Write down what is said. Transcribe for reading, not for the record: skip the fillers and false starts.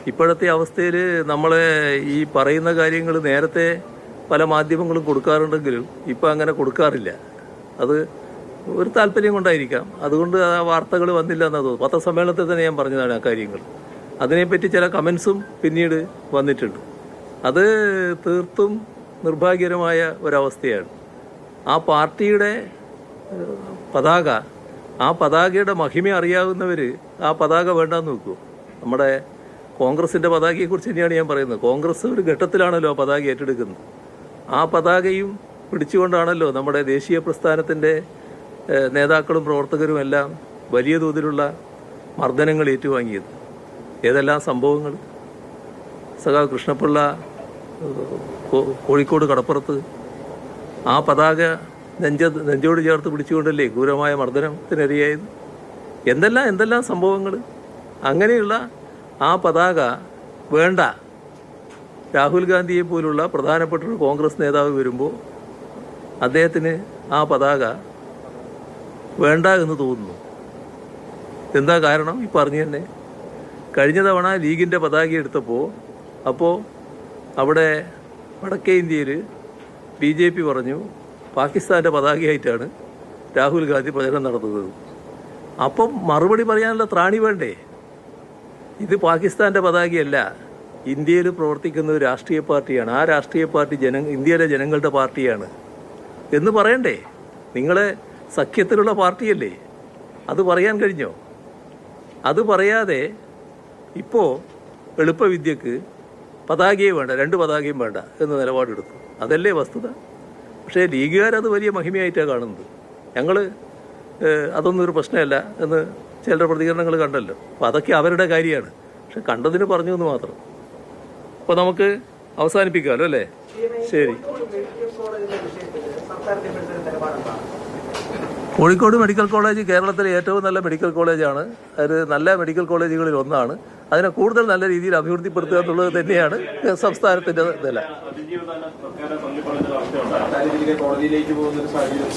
ഇപ്പോഴത്തെ അവസ്ഥയിൽ നമ്മളെ ഈ പറയുന്ന കാര്യങ്ങൾ നേരത്തെ പല മാധ്യമങ്ങളും കൊടുക്കാറുണ്ടെങ്കിലും ഇപ്പം അങ്ങനെ കൊടുക്കാറില്ല. അത് ഒരു താല്പര്യം കൊണ്ടായിരിക്കാം. അതുകൊണ്ട് ആ വാർത്തകൾ വന്നില്ല എന്നാ തോന്നുന്നു. പത്രസമ്മേളനത്തിൽ തന്നെ ഞാൻ പറഞ്ഞതാണ് ആ കാര്യങ്ങൾ. അതിനെപ്പറ്റി ചില കമൻസും പിന്നീട് വന്നിട്ടുണ്ട്. അത് തീർത്തും നിർഭാഗ്യകരമായ ഒരവസ്ഥയാണ്. ആ പാർട്ടിയുടെ പതാക, ആ പതാകയുടെ മഹിമ അറിയാവുന്നവർ ആ പതാക വേണ്ടാന്ന് വെക്കൂ. നമ്മുടെ കോൺഗ്രസിൻ്റെ പതാകയെക്കുറിച്ച് തന്നെയാണ് ഞാൻ പറയുന്നത്. കോൺഗ്രസ് ഒരു ഘട്ടത്തിലാണല്ലോ ആ പതാക ഏറ്റെടുക്കുന്നത്. ആ പതാകയും പിടിച്ചുകൊണ്ടാണല്ലോ നമ്മുടെ ദേശീയ പ്രസ്ഥാനത്തിൻ്റെ നേതാക്കളും പ്രവർത്തകരും എല്ലാം വലിയ തോതിലുള്ള മർദ്ദനങ്ങൾ ഏറ്റുവാങ്ങിയത്. ഏതെല്ലാം സംഭവങ്ങൾ! സഖാവ് കൃഷ്ണപിള്ള കോഴിക്കോട് കടപ്പുറത്ത് ആ പതാക നെഞ്ചോട് ചേർത്ത് പിടിച്ചുകൊണ്ടല്ലേ ക്രൂരമായ മർദ്ദനത്തിനിരയായത്. എന്തെല്ലാം സംഭവങ്ങൾ! അങ്ങനെയുള്ള ആ പതാക വേണ്ട. രാഹുൽ ഗാന്ധിയെ പോലുള്ള പ്രധാനപ്പെട്ട ഒരു കോൺഗ്രസ് നേതാവ് വരുമ്പോൾ അദ്ദേഹത്തിന് ആ പതാക വേണ്ട എന്ന് തോന്നുന്നു. എന്താ കാരണം? ഈ പറഞ്ഞു തന്നെ. കഴിഞ്ഞ തവണ ലീഗിൻ്റെ പതാക എടുത്തപ്പോൾ അവിടെ വടക്കേ ഇന്ത്യയിൽ BJP പറഞ്ഞു പാകിസ്ഥാൻ്റെ പതാകയായിട്ടാണ് രാഹുൽ ഗാന്ധി പ്രചരണം നടത്തുന്നത്. അപ്പം മറുപടി പറയാനുള്ള ത്രാണി വേണ്ടേ? ഇത് പാകിസ്ഥാൻ്റെ പതാകയല്ല, ഇന്ത്യയിൽ പ്രവർത്തിക്കുന്ന ഒരു രാഷ്ട്രീയ പാർട്ടിയാണ്. ആ രാഷ്ട്രീയ പാർട്ടി ഇന്ത്യയിലെ ജനങ്ങളുടെ പാർട്ടിയാണ് എന്ന് പറയണ്ടേ? നിങ്ങളെ സഖ്യത്തിലുള്ള പാർട്ടിയല്ലേ, അത് പറയാൻ കഴിഞ്ഞോ? അത് പറയാതെ ഇപ്പോൾ എളുപ്പവിദ്യക്ക് പതാകയെ വേണ്ട, 2 പതാകയും വേണ്ട എന്ന് നിലപാടെടുത്തു. അതല്ലേ വസ്തുത. പക്ഷേ ലീഗുകാരത് വലിയ മഹിമയായിട്ടാണ് കാണുന്നത്. ഞങ്ങൾ അതൊന്നും ഒരു പ്രശ്നമല്ല എന്ന് ചിലരുടെ പ്രതികരണങ്ങൾ കണ്ടല്ലോ. അപ്പോൾ അതൊക്കെ അവരുടെ കാര്യമാണ്. പക്ഷെ കണ്ടതിന് പറഞ്ഞു എന്ന് മാത്രം. അപ്പോൾ നമുക്ക് അവസാനിപ്പിക്കാമല്ലോ അല്ലേ? ശരി. കോഴിക്കോട് മെഡിക്കൽ കോളേജ് കേരളത്തിലെ ഏറ്റവും നല്ല മെഡിക്കൽ കോളേജാണ്. അത് നല്ല മെഡിക്കൽ കോളേജുകളിൽ ഒന്നാണ്. അതിനെ കൂടുതൽ നല്ല രീതിയിൽ അഭിവൃദ്ധിപ്പെടുത്തുക എന്നുള്ളത് തന്നെയാണ് സംസ്ഥാനത്തിൻ്റെ നില. കോടതിയിലേക്ക് പോകുന്ന ഒരു സാഹചര്യം